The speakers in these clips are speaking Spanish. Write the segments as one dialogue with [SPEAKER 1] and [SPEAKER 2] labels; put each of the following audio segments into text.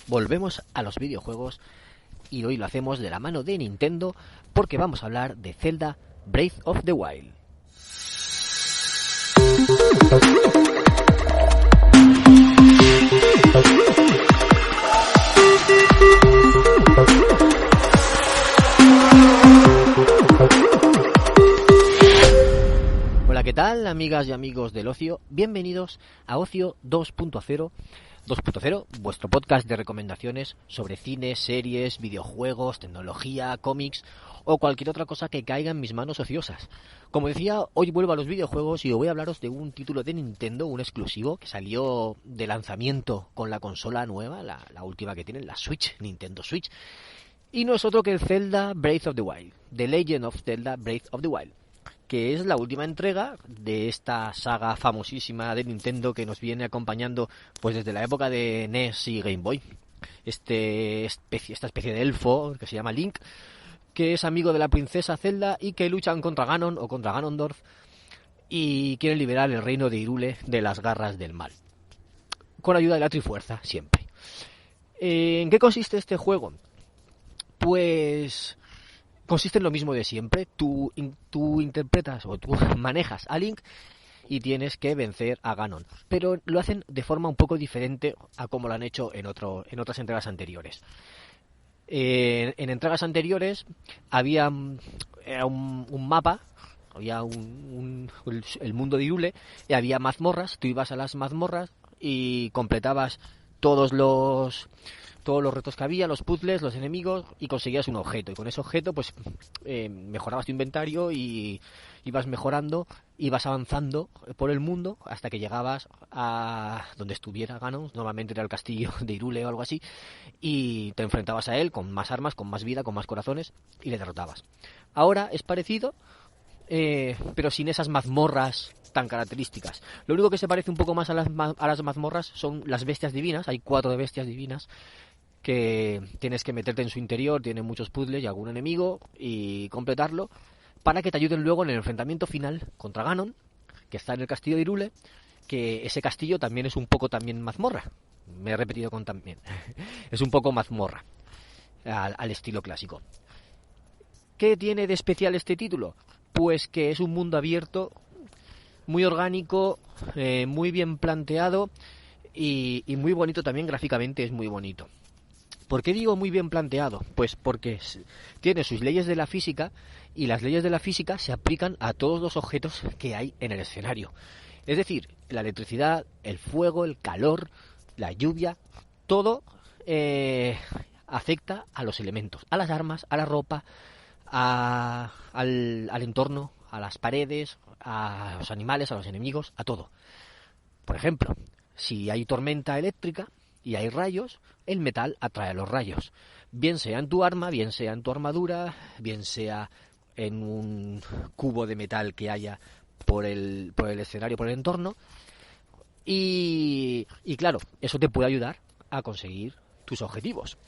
[SPEAKER 1] volvemos a los videojuegos y hoy lo hacemos de la mano de Nintendo porque vamos a hablar de Zelda Breath of the Wild. Hola, ¿qué tal, amigas y amigos del ocio? Bienvenidos a Ocio 2.0, vuestro podcast de recomendaciones sobre cine, series, videojuegos, tecnología, cómics o cualquier otra cosa que caiga en mis manos ociosas. Como decía, hoy vuelvo a los videojuegos y voy a hablaros de un título de Nintendo, un exclusivo que salió de lanzamiento con la consola nueva, la última que tienen, la Switch, Nintendo Switch. Y no es otro que el Zelda Breath of the Wild, The Legend of Zelda Breath of the Wild, que es la última entrega de esta saga famosísima de Nintendo que nos viene acompañando pues desde la época de NES y Game Boy. Esta especie de elfo que se llama Link, que es amigo de la princesa Zelda y que luchan contra Ganon o contra Ganondorf y quieren liberar el reino de Hyrule de las garras del mal, con ayuda de la Trifuerza, siempre. ¿En qué consiste este juego? Pues consiste en lo mismo de siempre. Tú interpretas o tú manejas a Link y tienes que vencer a Ganon, pero lo hacen de forma un poco diferente a como lo han hecho en otras entregas anteriores. En entregas anteriores había un mapa, había el mundo de Hyrule y había mazmorras. Tú ibas a las mazmorras y completabas todos los retos que había, los puzzles, los enemigos, y conseguías un objeto. Y con ese objeto pues mejorabas tu inventario y ibas mejorando, ibas avanzando por el mundo hasta que llegabas a donde estuviera Ganon. Normalmente era el castillo de Hyrule o algo así, y te enfrentabas a él con más armas, con más vida, con más corazones, y le derrotabas. Ahora es parecido, pero sin esas mazmorras tan características. Lo único que se parece un poco más a las mazmorras son las bestias divinas. Hay 4 bestias divinas que tienes que meterte en su interior, tiene muchos puzzles y algún enemigo y completarlo para que te ayuden luego en el enfrentamiento final contra Ganon, que está en el castillo de Hyrule, que ese castillo también es un poco también mazmorra. Me he repetido con también. Es un poco mazmorra al estilo clásico. ¿Qué tiene de especial este título? Pues que es un mundo abierto, muy orgánico, muy bien planteado y muy bonito también gráficamente, es muy bonito. ¿Por qué digo muy bien planteado? Pues porque tiene sus leyes de la física y las leyes de la física se aplican a todos los objetos que hay en el escenario. Es decir, la electricidad, el fuego, el calor, la lluvia, todo afecta a los elementos, a las armas, a la ropa, al entorno, a las paredes, a los animales, a los enemigos, a todo. Por ejemplo, si hay tormenta eléctrica y hay rayos, el metal atrae los rayos, bien sea en tu arma, bien sea en tu armadura, bien sea en un cubo de metal que haya por el escenario, por el entorno, y claro, eso te puede ayudar a conseguir tus objetivos.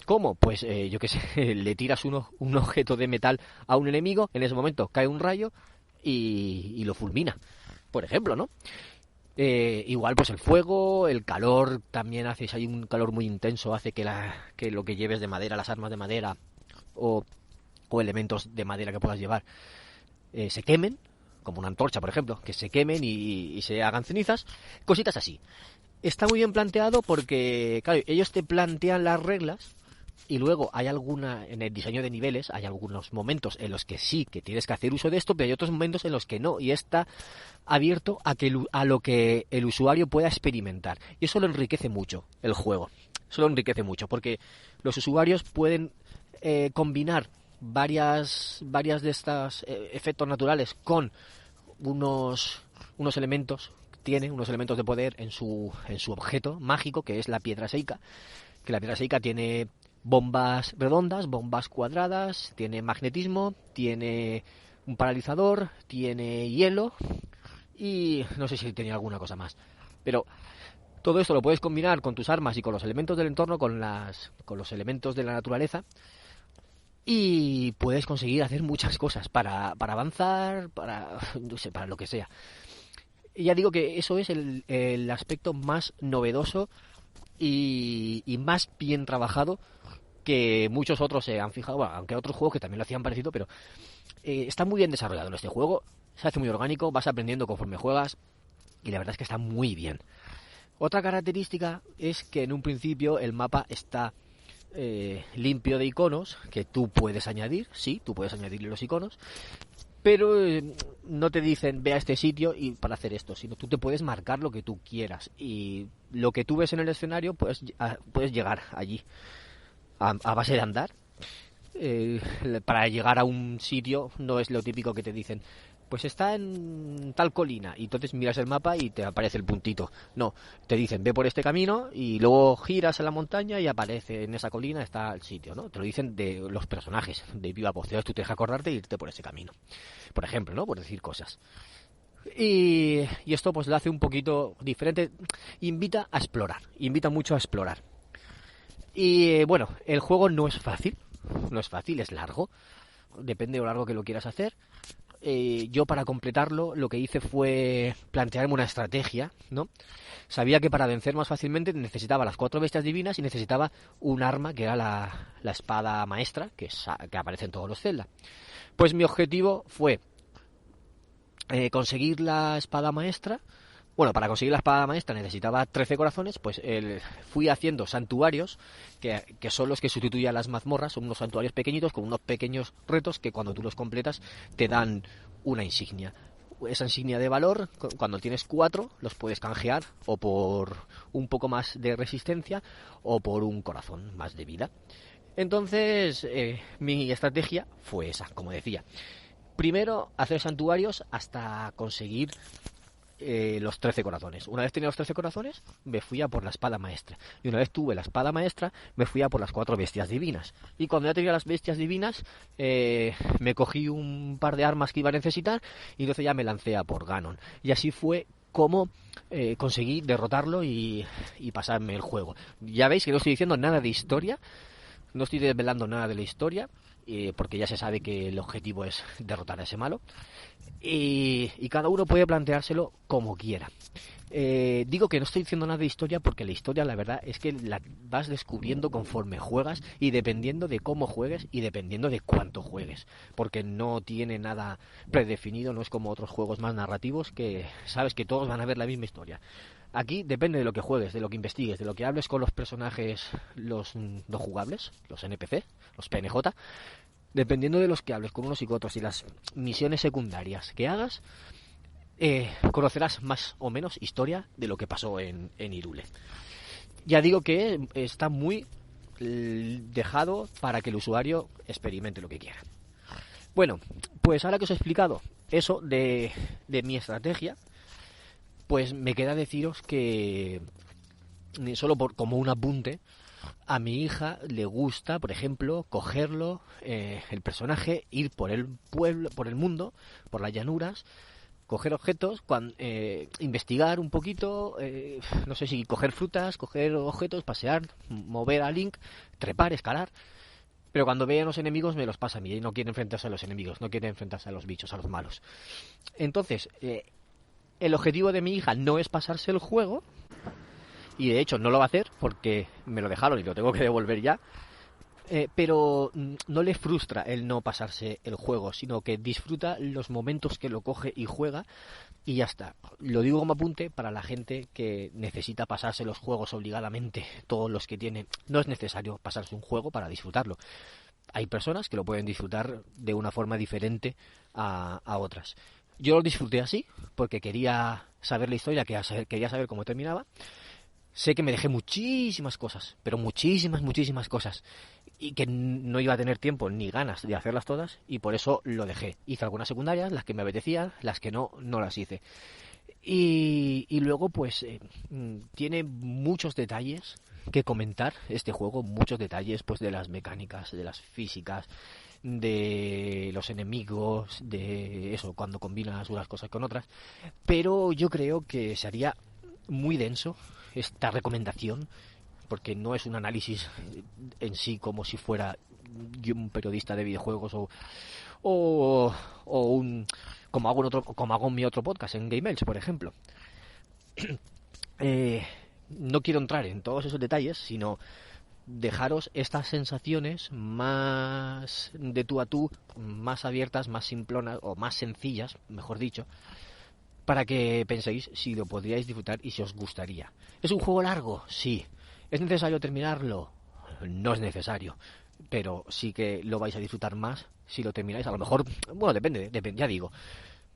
[SPEAKER 1] ¿Cómo? Pues yo qué sé, le tiras un objeto de metal a un enemigo, en ese momento cae un rayo y lo fulmina, por ejemplo, ¿no? Igual pues el fuego, el calor también hace, si hay un calor muy intenso, hace que lo que lleves de madera, las armas de madera o elementos de madera que puedas llevar se quemen, como una antorcha por ejemplo, que se quemen y se hagan cenizas, cositas así. Está muy bien planteado porque, claro, ellos te plantean las reglas y luego hay en el diseño de niveles, hay algunos momentos en los que sí, que tienes que hacer uso de esto, pero hay otros momentos en los que no, y está abierto a lo que el usuario pueda experimentar. Y eso lo enriquece mucho, el juego. Eso lo enriquece mucho, porque los usuarios pueden combinar varias de estos efectos naturales con unos elementos, tiene unos elementos de poder en su objeto mágico, que es la piedra seica, que la piedra seica tiene bombas redondas, bombas cuadradas, tiene magnetismo, tiene un paralizador, tiene hielo y no sé si tenía alguna cosa más. Pero todo esto lo puedes combinar con tus armas y con los elementos del entorno, con los elementos de la naturaleza, y puedes conseguir hacer muchas cosas para avanzar, no sé, para lo que sea. Y ya digo que eso es el aspecto más novedoso y más bien trabajado que muchos otros se han fijado, bueno, aunque otros juegos que también lo hacían parecido, pero está muy bien desarrollado en este juego, se hace muy orgánico, vas aprendiendo conforme juegas y la verdad es que está muy bien. Otra característica es que en un principio el mapa está limpio de iconos que tú puedes añadir, sí, tú puedes añadirle los iconos, pero no te dicen ve a este sitio y para hacer esto, sino tú te puedes marcar lo que tú quieras y lo que tú ves en el escenario puedes llegar allí a base de andar. Para llegar a un sitio no es lo típico que te dicen pues está en tal colina y entonces miras el mapa y te aparece el puntito. No, te dicen ve por este camino y luego giras a la montaña y aparece en esa colina está el sitio, ¿no? Te lo dicen de los personajes de viva voz. Entonces tú te dejas acordarte e irte por ese camino, por ejemplo, ¿no? Por decir cosas. Y esto pues lo hace un poquito diferente, invita mucho a explorar. Y bueno, el juego no es fácil, es largo, depende de lo largo que lo quieras hacer. Yo para completarlo lo que hice fue plantearme una estrategia, ¿no? Sabía que para vencer más fácilmente necesitaba las 4 bestias divinas y necesitaba un arma que era la espada maestra que aparece en todos los Zelda. Pues mi objetivo fue conseguir la espada maestra. Bueno, para conseguir la espada maestra necesitaba 13 corazones, pues fui haciendo santuarios, que son los que sustituyen a las mazmorras, son unos santuarios pequeñitos con unos pequeños retos que cuando tú los completas te dan una insignia. Esa insignia de valor, cuando tienes 4, los puedes canjear o por un poco más de resistencia o por un corazón más de vida. Entonces, mi estrategia fue esa, como decía. Primero, hacer santuarios hasta conseguir los 13 corazones. Una vez tenía los 13 corazones, me fui a por la espada maestra. Y una vez tuve la espada maestra, me fui a por las 4 bestias divinas. Y cuando ya tenía las bestias divinas, me cogí un par de armas que iba a necesitar y entonces ya me lancé a por Ganon. Y así fue como conseguí derrotarlo y pasarme el juego. Ya veis que no estoy diciendo nada de historia, no estoy desvelando nada de la historia, porque ya se sabe que el objetivo es derrotar a ese malo. Y cada uno puede planteárselo como quiera. Digo que no estoy diciendo nada de historia porque la historia la verdad es que la vas descubriendo conforme juegas y dependiendo de cómo juegues y dependiendo de cuánto juegues, porque no tiene nada predefinido, no es como otros juegos más narrativos que sabes que todos van a ver la misma historia. Aquí depende de lo que juegues, de lo que investigues, de lo que hables con los personajes, los no jugables, los NPC, los PNJ. Dependiendo de los que hables con unos y con otros y las misiones secundarias que hagas, conocerás más o menos historia de lo que pasó en Hyrule. Ya digo que está muy dejado para que el usuario experimente lo que quiera. Bueno, pues ahora que os he explicado eso de mi estrategia, pues me queda deciros que solo como un apunte, a mi hija le gusta, por ejemplo, cogerlo, el personaje, ir por el pueblo, por el mundo, por las llanuras, coger objetos, investigar un poquito, no sé si coger frutas, coger objetos, pasear, mover a Link, trepar, escalar. Pero cuando ve a los enemigos me los pasa a mí y no quiere enfrentarse a los enemigos, no quiere enfrentarse a los bichos, a los malos. Entonces, el objetivo de mi hija no es pasarse el juego, y de hecho no lo va a hacer porque me lo dejaron y lo tengo que devolver ya, pero no le frustra el no pasarse el juego, sino que disfruta los momentos que lo coge y juega y ya está. Lo digo como apunte para la gente que necesita pasarse los juegos obligadamente, todos los que tienen. No es necesario pasarse un juego para disfrutarlo. Hay personas que lo pueden disfrutar de una forma diferente a otras. Yo lo disfruté así porque quería saber la historia, quería saber cómo terminaba. Sé que me dejé muchísimas cosas, pero muchísimas cosas, y que no iba a tener tiempo ni ganas de hacerlas todas, y por eso lo dejé. Hice algunas secundarias, las que me apetecían, las que no las hice. Y luego pues tiene muchos detalles que comentar este juego, muchos detalles pues de las mecánicas, de las físicas, de los enemigos, de eso, cuando combinas unas cosas con otras, pero yo creo que sería muy denso esta recomendación porque no es un análisis en sí como si fuera yo un periodista de videojuegos o un como hago en mi otro podcast en Game Elch, por ejemplo. no quiero entrar en todos esos detalles, sino dejaros estas sensaciones más de tú a tú, más abiertas, más simplonas o más sencillas, mejor dicho, para que penséis si lo podríais disfrutar y si os gustaría. ¿Es un juego largo? Sí. ¿Es necesario terminarlo? No es necesario, pero sí que lo vais a disfrutar más si lo termináis. A lo mejor, bueno, depende, ya digo,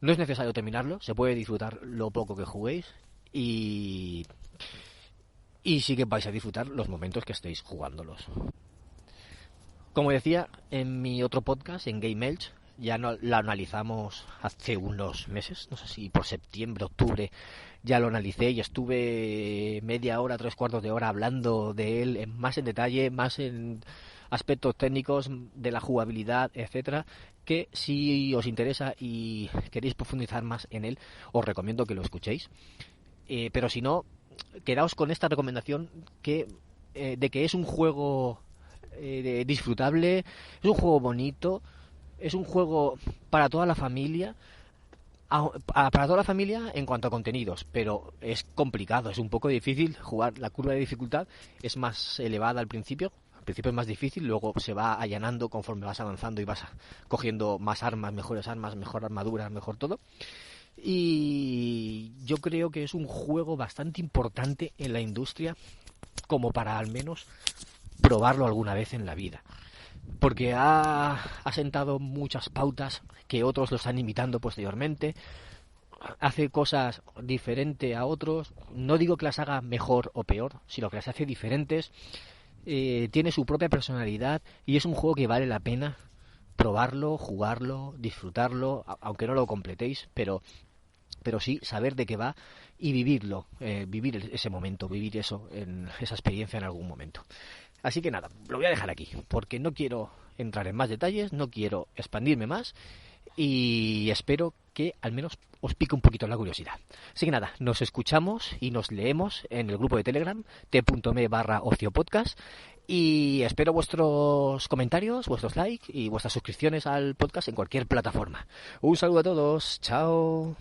[SPEAKER 1] no es necesario terminarlo, se puede disfrutar lo poco que juguéis y sí que vais a disfrutar los momentos que estéis jugándolos. Como decía en mi otro podcast, en Game Elch, ya no, la analizamos hace unos meses, no sé si por septiembre, octubre, ya lo analicé y estuve media hora, 3/4 de hora hablando de él más en detalle, más en aspectos técnicos de la jugabilidad, etcétera, que si os interesa y queréis profundizar más en él, os recomiendo que lo escuchéis. Pero si no, quedaos con esta recomendación de que es un juego disfrutable, es un juego bonito, es un juego para toda la familia, para toda la familia en cuanto a contenidos, pero es complicado, es un poco difícil jugar. La curva de dificultad es más elevada al principio es más difícil, luego se va allanando conforme vas avanzando y vas cogiendo más armas, mejores armas, mejor armadura, mejor todo. Y yo creo que es un juego bastante importante en la industria como para al menos probarlo alguna vez en la vida, porque ha sentado muchas pautas que otros lo están imitando posteriormente, hace cosas diferentes a otros, no digo que las haga mejor o peor, sino que las hace diferentes, tiene su propia personalidad y es un juego que vale la pena probarlo, jugarlo, disfrutarlo, aunque no lo completéis, pero sí saber de qué va y vivirlo, vivir ese momento, vivir esa experiencia en algún momento. Así que nada, lo voy a dejar aquí, porque no quiero entrar en más detalles, no quiero expandirme más y espero que al menos os pique un poquito la curiosidad. Así que nada, nos escuchamos y nos leemos en el grupo de Telegram t.me/ociopodcast y espero vuestros comentarios, vuestros likes y vuestras suscripciones al podcast en cualquier plataforma. Un saludo a todos, chao.